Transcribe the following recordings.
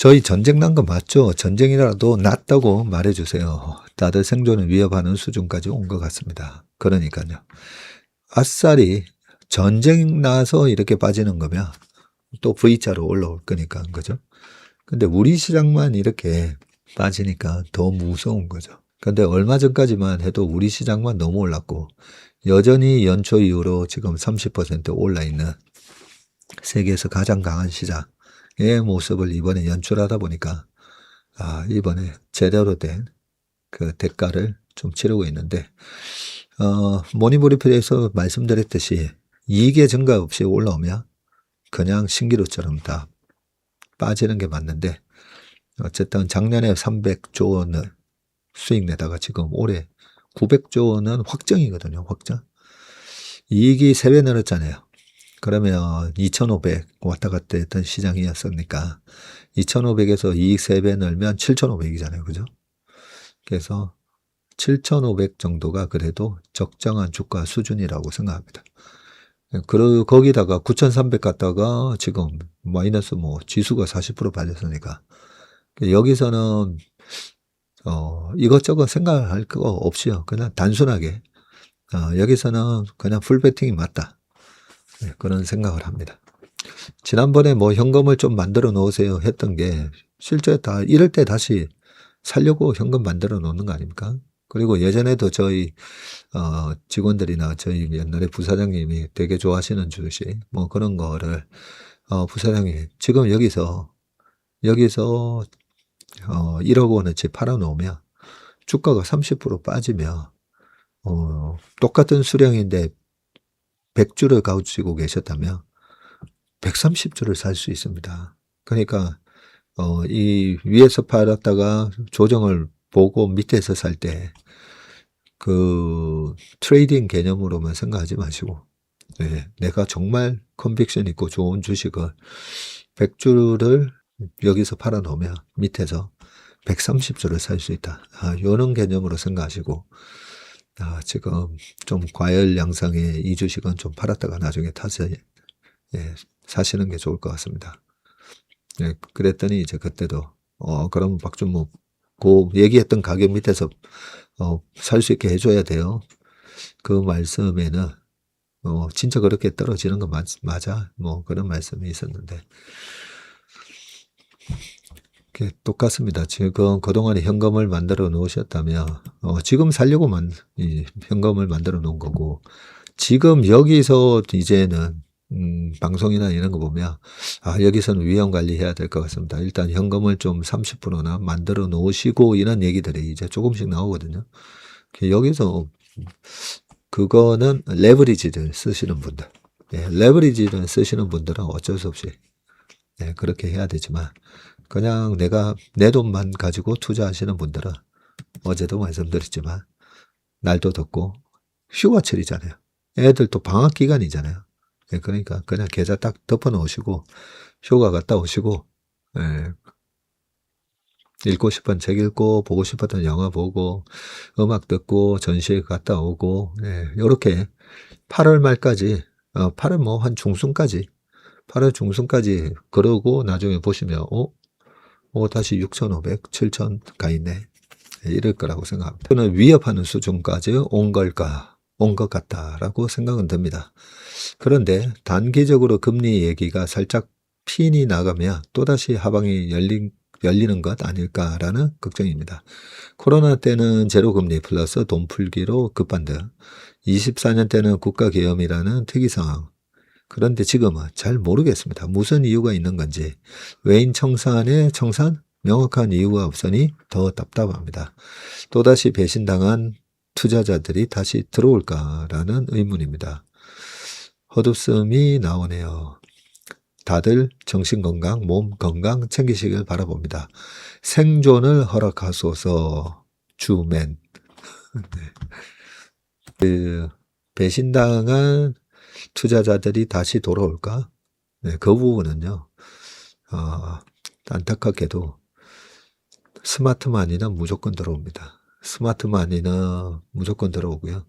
저희 전쟁 난 거 맞죠? 전쟁이라도 났다고 말해주세요. 다들 생존을 위협하는 수준까지 온 것 같습니다. 그러니까요. 아싸리 전쟁 나서 이렇게 빠지는 거면 또 V자로 올라올 거니까, 그죠? 근데 우리 시장만 이렇게 빠지니까 더 무서운 거죠. 근데 얼마 전까지만 해도 우리 시장만 너무 올랐고, 여전히 연초 이후로 지금 30% 올라 있는 세계에서 가장 강한 시장의 모습을 이번에 연출하다 보니까, 이번에 제대로 된 그 대가를 좀 치르고 있는데, 모닝브리핑에서 말씀드렸듯이 이익의 증가 없이 올라오면 그냥 신기루처럼 다 빠지는 게 맞는데, 어쨌든 작년에 300조 원을 수익 내다가 지금 올해 900조 원은 확정이거든요. 확정. 이익이 3배 늘었잖아요. 그러면 2,500 왔다 갔다 했던 시장이었으니까 2,500에서 이익 3배 늘면 7,500이잖아요. 그죠? 그래서 7,500 정도가 그래도 적정한 주가 수준이라고 생각합니다. 그리고 거기다가 9,300 갔다가 지금 마이너스 지수가 40% 빠졌으니까 여기서는 이것저것 생각할 거 없이요. 그냥 단순하게 여기서는 그냥 풀베팅이 맞다. 네, 그런 생각을 합니다. 지난번에 현금을 좀 만들어 놓으세요 했던 게 실제 다 이럴 때 다시 살려고 현금 만들어 놓는 거 아닙니까? 그리고 예전에도 저희 직원들이나 저희 옛날에 부사장님이 되게 좋아하시는 주식 그런 거를 부사장님 지금 여기서 1억 원어치 팔아 놓으면 주가가 30% 빠지면 똑같은 수량인데 100주를 가지고 계셨다면 130주를 살 수 있습니다. 그러니까 이 위에서 팔았다가 조정을 보고 밑에서 살 때 그 트레이딩 개념으로만 생각하지 마시고, 네, 내가 정말 컨빅션 있고 좋은 주식을 100주를 여기서 팔아 놓으면 밑에서 130주를 살 수 있다. 이런 개념으로 생각하시고, 지금 좀 과열 양상의 이 주식은 좀 팔았다가 나중에 타서 사시는 게 좋을 것 같습니다. 네, 그랬더니 이제 그때도 그럼 박준무 그 얘기했던 가격 밑에서 살 수 있게 해줘야 돼요. 그 말씀에는 진짜 그렇게 떨어지는 거 맞아? 그런 말씀이 있었는데 똑같습니다. 지금 그동안에 현금을 만들어 놓으셨다면 지금 살려고 현금을 만들어 놓은 거고, 지금 여기서 이제는 방송이나 이런 거 보면 여기서는 위험 관리해야 될 것 같습니다. 일단 현금을 좀 30%나 만들어 놓으시고 이런 얘기들이 이제 조금씩 나오거든요. 여기서 그거는 레버리지를 쓰시는 분들, 레버리지를 쓰시는 분들은 어쩔 수 없이 그렇게 해야 되지만, 그냥 내가 내 돈만 가지고 투자하시는 분들은 어제도 말씀드렸지만 날도 덥고 휴가철이잖아요. 애들 또 방학 기간이잖아요. 그러니까 그냥 계좌 딱 덮어 놓으시고 휴가 갔다 오시고, 읽고 싶은 책 읽고 보고 싶었던 영화 보고 음악 듣고 전시회 갔다 오고, 요렇게 8월 말까지 8월 한 중순까지 8월 중순까지 그러고 나중에 보시면 다시 6,500, 7,000 가 있네. 이럴 거라고 생각합니다. 저는 위협하는 수준까지 온 것 같다라고 생각은 듭니다. 그런데 단기적으로 금리 얘기가 살짝 핀이 나가면 또다시 하방이 열리는 것 아닐까라는 걱정입니다. 코로나 때는 제로금리 플러스 돈 풀기로 급반등, 24년 때는 국가계엄이라는 특이상황. 그런데 지금은 잘 모르겠습니다. 무슨 이유가 있는 건지. 외인 청산의 청산? 명확한 이유가 없으니 더 답답합니다. 또다시 배신당한 투자자들이 다시 들어올까라는 의문입니다. 헛웃음이 나오네요. 다들 정신건강, 몸 건강 챙기시길 바라봅니다. 생존을 허락하소서. 주맨. 배신당한 투자자들이 다시 돌아올까? 그 부분은요, 안타깝게도 스마트마니는 무조건 들어옵니다. 스마트마니는 무조건 들어오고요.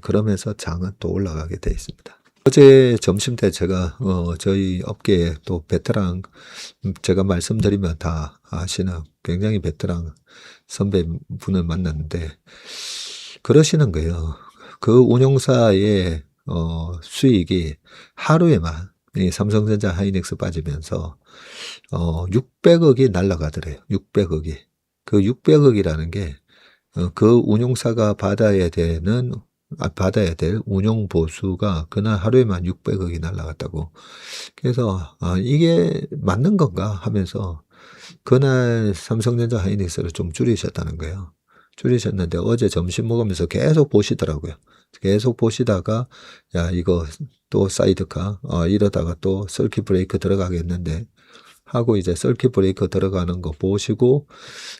그러면서 장은 또 올라가게 돼 있습니다. 어제 점심때 제가 저희 업계에 또 베테랑, 제가 말씀드리면 다 아시는 굉장히 베테랑 선배분을 만났는데 그러시는 거예요. 그 운용사의 수익이 하루에만 이 삼성전자 하이닉스 빠지면서 600억이 날아가더래요. 600억이. 그 600억이라는 게 그 운용사가 받아야 될 운용 보수가 그날 하루에만 600억이 날아갔다고. 그래서 이게 맞는 건가 하면서 그날 삼성전자 하이닉스를 좀 줄이셨다는 거예요. 줄이셨는데 어제 점심 먹으면서 계속 보시더라고요. 계속 보시다가 야 이거 또 사이드카 이러다가 또 서킷 브레이크 들어가겠는데 하고 이제 서킷 브레이크 들어가는 거 보시고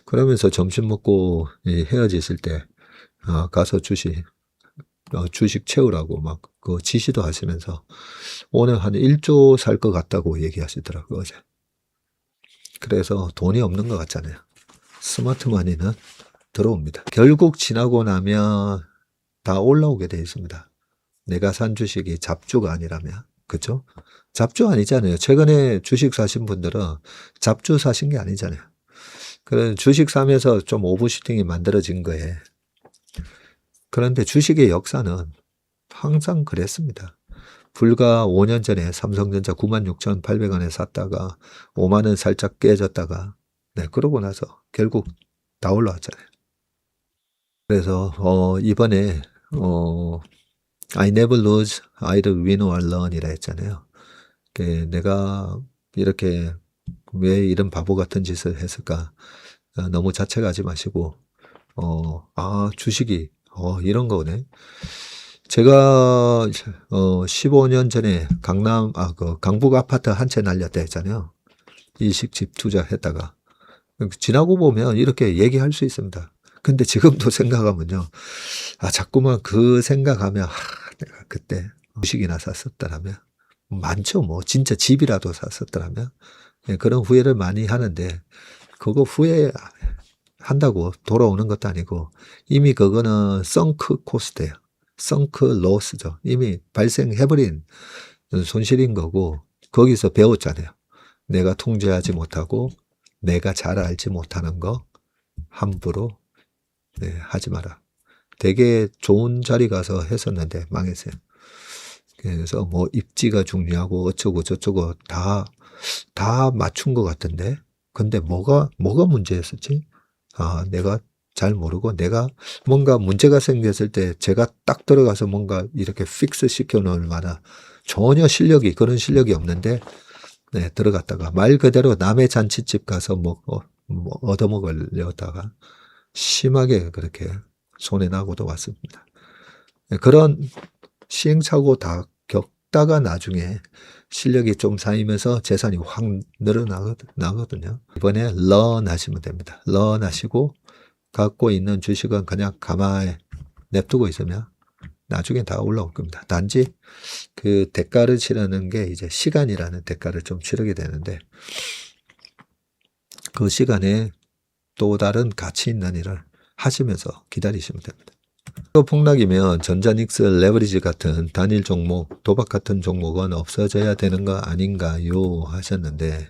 그러면서 점심 먹고 헤어지실 때 가서 주식 채우라고 막 그 지시도 하시면서 오늘 한 1조 살 것 같다고 얘기하시더라고요, 어제. 그래서 돈이 없는 것 같잖아요. 스마트 머니는 들어옵니다. 결국 지나고 나면 다 올라오게 돼 있습니다. 내가 산 주식이 잡주가 아니라면. 그죠? 잡주 아니잖아요. 최근에 주식 사신 분들은 잡주 사신 게 아니잖아요. 그런 주식 사면서 좀 오버슈팅이 만들어진 거예요. 그런데 주식의 역사는 항상 그랬습니다. 불과 5년 전에 삼성전자 96,800원에 샀다가 5만 원 살짝 깨졌다가 그러고 나서 결국 다 올라왔잖아요. 그래서 이번에 I never lose, either win or learn 이라 했잖아요. 내가 이렇게 왜 이런 바보 같은 짓을 했을까? 너무 자책하지 마시고 주식이 이런 거네. 제가 15년 전에 강북 아파트 한 채 날렸다 했잖아요. 이식집 투자했다가 지나고 보면 이렇게 얘기할 수 있습니다. 근데 지금도 생각하면요. 자꾸만 그 생각하면 내가 그때 주식이나 샀었더라면 많죠. 뭐 진짜 집이라도 샀었더라면 그런 후회를 많이 하는데 그거 후회한다고 돌아오는 것도 아니고 이미 그거는 썬크 코스트예요. 썬크 로스죠. 이미 발생해버린 손실인 거고 거기서 배웠잖아요. 내가 통제하지 못하고 내가 잘 알지 못하는 거 함부로 하지 마라. 되게 좋은 자리 가서 했었는데 망했어요. 그래서 뭐 입지가 중요하고 어쩌고 저쩌고 다 맞춘 것 같은데 근데 뭐가 문제였었지? 내가 잘 모르고 내가 뭔가 문제가 생겼을 때 제가 딱 들어가서 뭔가 이렇게 픽스 시켜 놓을 만한 전혀 그런 실력이 없는데 들어갔다가 말 그대로 남의 잔치집 가서 얻어먹으려다가 심하게 그렇게 손해나고도 왔습니다. 그런 시행착오 다 겪다가 나중에 실력이 좀 쌓이면서 재산이 확 늘어나거든요. 이번에 learn 하시면 됩니다. learn 하시고 갖고 있는 주식은 그냥 가만히 냅두고 있으면 나중에 다 올라올 겁니다. 단지 그 대가를 치르는 게 이제 시간이라는 대가를 좀 치르게 되는데 그 시간에 또 다른 가치 있는 일을 하시면서 기다리시면 됩니다. 또 폭락이면 전자닉스 레버리지 같은 단일 종목, 도박 같은 종목은 없어져야 되는 거 아닌가요? 하셨는데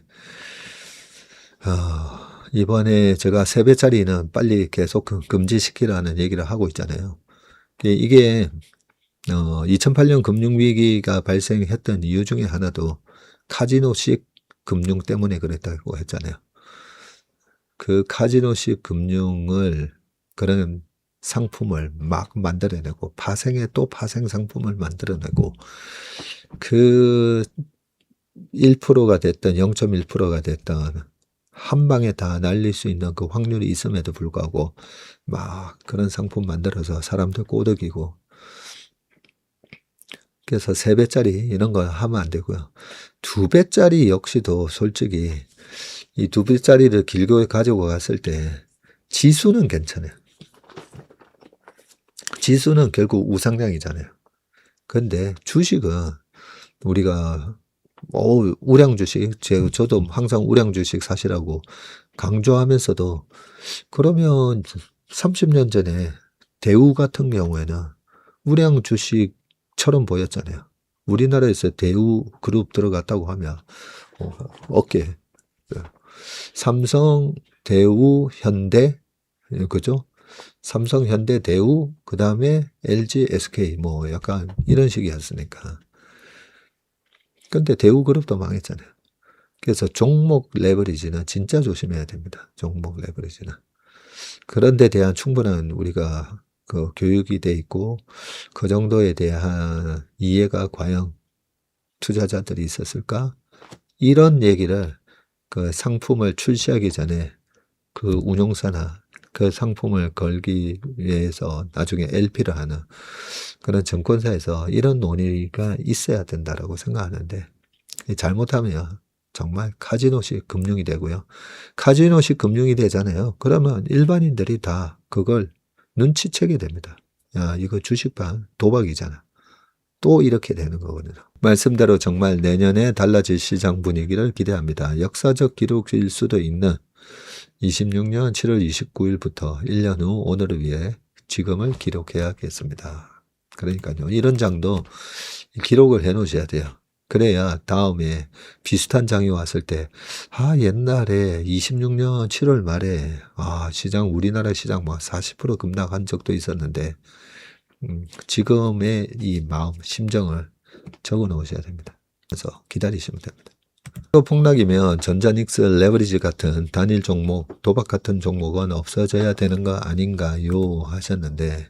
이번에 제가 3배짜리는 빨리 계속 금지시키라는 얘기를 하고 있잖아요. 이게 2008년 금융위기가 발생했던 이유 중에 하나도 카지노식 금융 때문에 그랬다고 했잖아요. 그 카지노식 금융을 그런 상품을 막 만들어내고 파생에 또 파생 상품을 만들어내고 그 1%가 됐던 0.1%가 됐던 한 방에 다 날릴 수 있는 그 확률이 있음에도 불구하고 막 그런 상품 만들어서 사람들 꼬드기고 그래서 3배짜리 이런 거 하면 안 되고요. 2배짜리 역시도 솔직히 이 2배짜리를 길게 가지고 갔을 때 지수는 괜찮아요. 지수는 결국 우상향이잖아요. 근데 주식은 우리가 우량 주식, 저도 항상 우량 주식 사시라고 강조하면서도 그러면 30년 전에 대우 같은 경우에는 우량 주식처럼 보였잖아요. 우리나라에서 대우 그룹 들어갔다고 하면 어깨 삼성, 대우, 현대, 그죠? 삼성, 현대, 대우, 그 다음에 LG, SK 뭐 약간 이런 식이었으니까. 근데 대우 그룹도 망했잖아요. 그래서 종목 레버리지는 진짜 조심해야 됩니다. 종목 레버리지는. 그런 데 대한 충분한 우리가 그 교육이 돼 있고 그 정도에 대한 이해가 과연 투자자들이 있었을까? 이런 얘기를 그 상품을 출시하기 전에 그 운용사나 그 상품을 걸기 위해서 나중에 LP를 하는 그런 증권사에서 이런 논의가 있어야 된다라고 생각하는데 잘못하면 정말 카지노식 금융이 되고요. 카지노식 금융이 되잖아요. 그러면 일반인들이 다 그걸 눈치채게 됩니다. 야, 이거 주식반 도박이잖아. 또 이렇게 되는 거거든요. 말씀대로 정말 내년에 달라질 시장 분위기를 기대합니다. 역사적 기록일 수도 있는 26년 7월 29일부터 1년 후 오늘을 위해 지금을 기록해야겠습니다. 그러니까요. 이런 장도 기록을 해 놓으셔야 돼요. 그래야 다음에 비슷한 장이 왔을 때, 옛날에 26년 7월 말에, 시장, 우리나라 시장 뭐 40% 급락한 적도 있었는데, 지금의 이 마음, 심정을 적어 놓으셔야 됩니다. 그래서 기다리시면 됩니다. 또 폭락이면 전자닉스 레버리지 같은 단일 종목, 도박 같은 종목은 없어져야 되는 거 아닌가요? 하셨는데,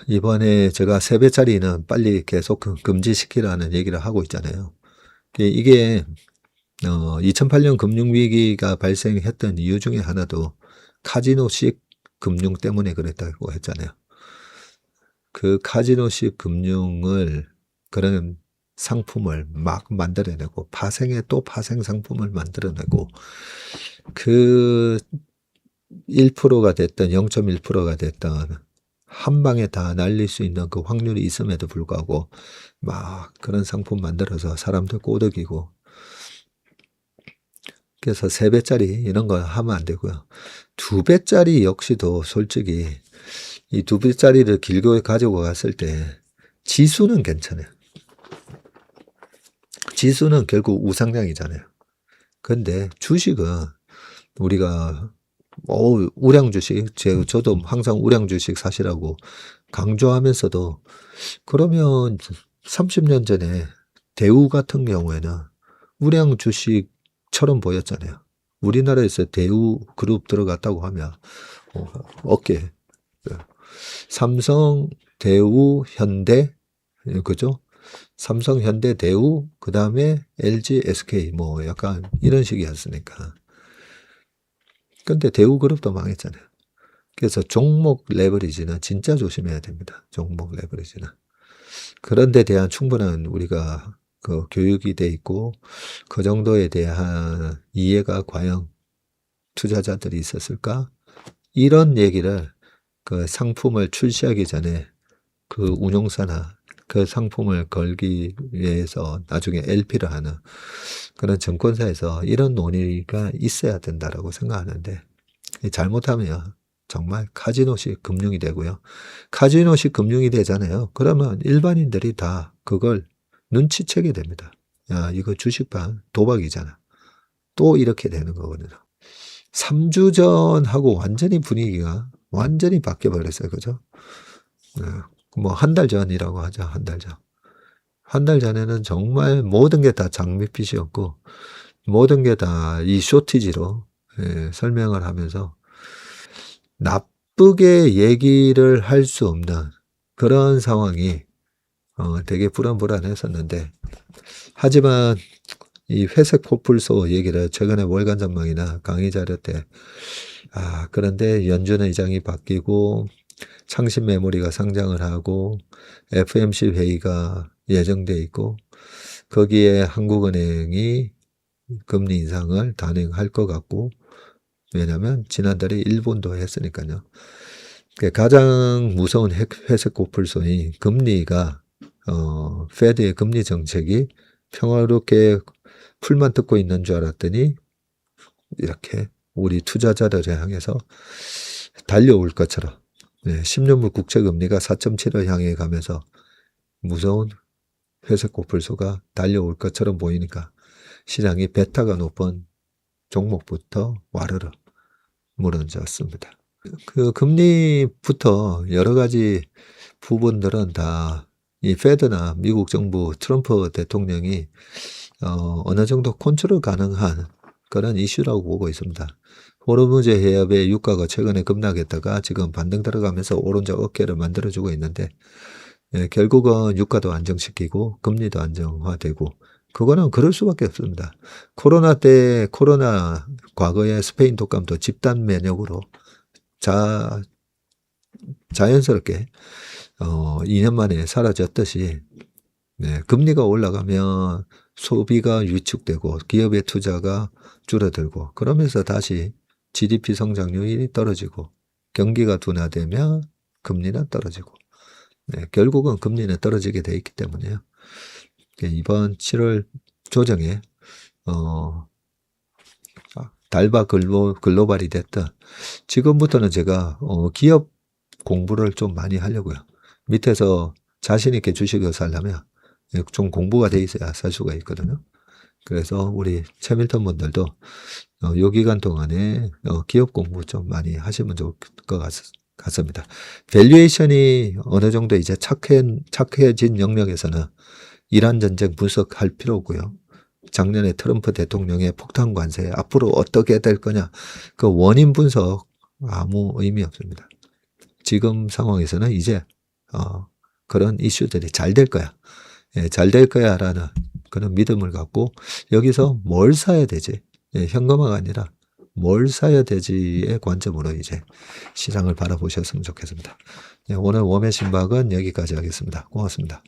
이번에 제가 3배짜리는 빨리 계속 금지시키라는 얘기를 하고 있잖아요. 이게 2008년 금융위기가 발생했던 이유 중에 하나도 카지노식 금융 때문에 그랬다고 했잖아요. 그 카지노식 금융을 그런 상품을 막 만들어내고 파생에 또 파생 상품을 만들어내고 그 1%가 됐던 0.1%가 됐던 한 방에 다 날릴 수 있는 그 확률이 있음에도 불구하고 막 그런 상품 만들어서 사람들 꼬드기고 그래서 3배짜리 이런 거 하면 안 되고요. 2배짜리 역시도 솔직히 이 2배짜리를 길게 가지고 갔을 때 지수는 괜찮아요. 지수는 결국 우상향이잖아요. 근데 주식은 우리가 우량 주식, 저도 항상 우량 주식 사시라고 강조하면서도 그러면 30년 전에 대우 같은 경우에는 우량 주식처럼 보였잖아요. 우리나라에서 대우 그룹 들어갔다고 하면 어깨 삼성, 대우, 현대, 그죠? 삼성, 현대, 대우, 그 다음에 LG, SK 뭐 약간 이런 식이었으니까. 근데 대우 그룹도 망했잖아요. 그래서 종목 레버리지는 진짜 조심해야 됩니다. 종목 레버리지는. 그런 데 대한 충분한 우리가 그 교육이 돼 있고 그 정도에 대한 이해가 과연 투자자들이 있었을까? 이런 얘기를 그 상품을 출시하기 전에 그 운용사나 그 상품을 걸기 위해서 나중에 LP를 하는 그런 증권사에서 이런 논의가 있어야 된다라고 생각하는데 잘못하면 정말 카지노식 금융이 되고요. 카지노식 금융이 되잖아요. 그러면 일반인들이 다 그걸 눈치채게 됩니다. 야, 이거 주식반 도박이잖아. 또 이렇게 되는 거거든요. 3주 전하고 완전히 분위기가 완전히 바뀌어버렸어요. 그죠? 뭐 한 달 전이라고 하죠. 한 달 전. 한 달 전에는 정말 모든 게 다 장밋빛이었고 모든 게 다 이 쇼티지로 설명을 하면서 나쁘게 얘기를 할 수 없는 그런 상황이 되게 불안했었는데 하지만 이 회색 코뿔소 얘기를 최근에 월간 전망이나 강의 자료 때 그런데 연준 의장이 바뀌고 창신 메모리가 상장을 하고 FMC 회의가 예정돼 있고 거기에 한국은행이 금리 인상을 단행할 것 같고 왜냐하면 지난달에 일본도 했으니까요. 가장 무서운 회색 코뿔소인 금리가 페드의 금리 정책이 평화롭게 풀만 뜯고 있는 줄 알았더니 이렇게 우리 투자자들을 향해서 달려올 것처럼 10년물 국채금리가 4.7을 향해 가면서 무서운 회색 코뿔소가 달려올 것처럼 보이니까 시장이 베타가 높은 종목부터 와르르 무너졌습니다. 그 금리부터 여러 가지 부분들은 다 이 페드나 미국 정부 트럼프 대통령이 어느 정도 컨트롤 가능한 그런 이슈라고 보고 있습니다. 호르무즈 해협의 유가가 최근에 급락했다가 지금 반등 들어가면서 오른쪽 어깨를 만들어주고 있는데 결국은 유가도 안정시키고 금리도 안정화되고 그거는 그럴 수밖에 없습니다. 코로나 과거에 스페인 독감도 집단 면역으로 자연스럽게 2년 만에 사라졌듯이 금리가 올라가면 소비가 위축되고 기업의 투자가 줄어들고 그러면서 다시 GDP 성장률이 떨어지고 경기가 둔화되면 금리는 떨어지고 결국은 금리는 떨어지게 돼 있기 때문에요. 이번 7월 조정에 달바 글로벌이 됐든 지금부터는 제가 기업 공부를 좀 많이 하려고요. 밑에서 자신 있게 주식을 살려면 좀 공부가 돼 있어야 살 수가 있거든요. 그래서 우리 최밀턴 분들도 요 기간 동안에 기업 공부 좀 많이 하시면 좋을 것 같습니다. 밸류에이션이 어느 정도 이제 착해진 영역에서는 이란 전쟁 분석할 필요 없고요. 작년에 트럼프 대통령의 폭탄 관세 앞으로 어떻게 될 거냐 그 원인 분석 아무 의미 없습니다. 지금 상황에서는 이제 그런 이슈들이 잘 될 거야. 잘 될 거야 라는 그런 믿음을 갖고 여기서 뭘 사야 되지? 현금화가 아니라 뭘 사야 되지의 관점으로 이제 시장을 바라보셨으면 좋겠습니다. 오늘 웜의 신박은 여기까지 하겠습니다. 고맙습니다.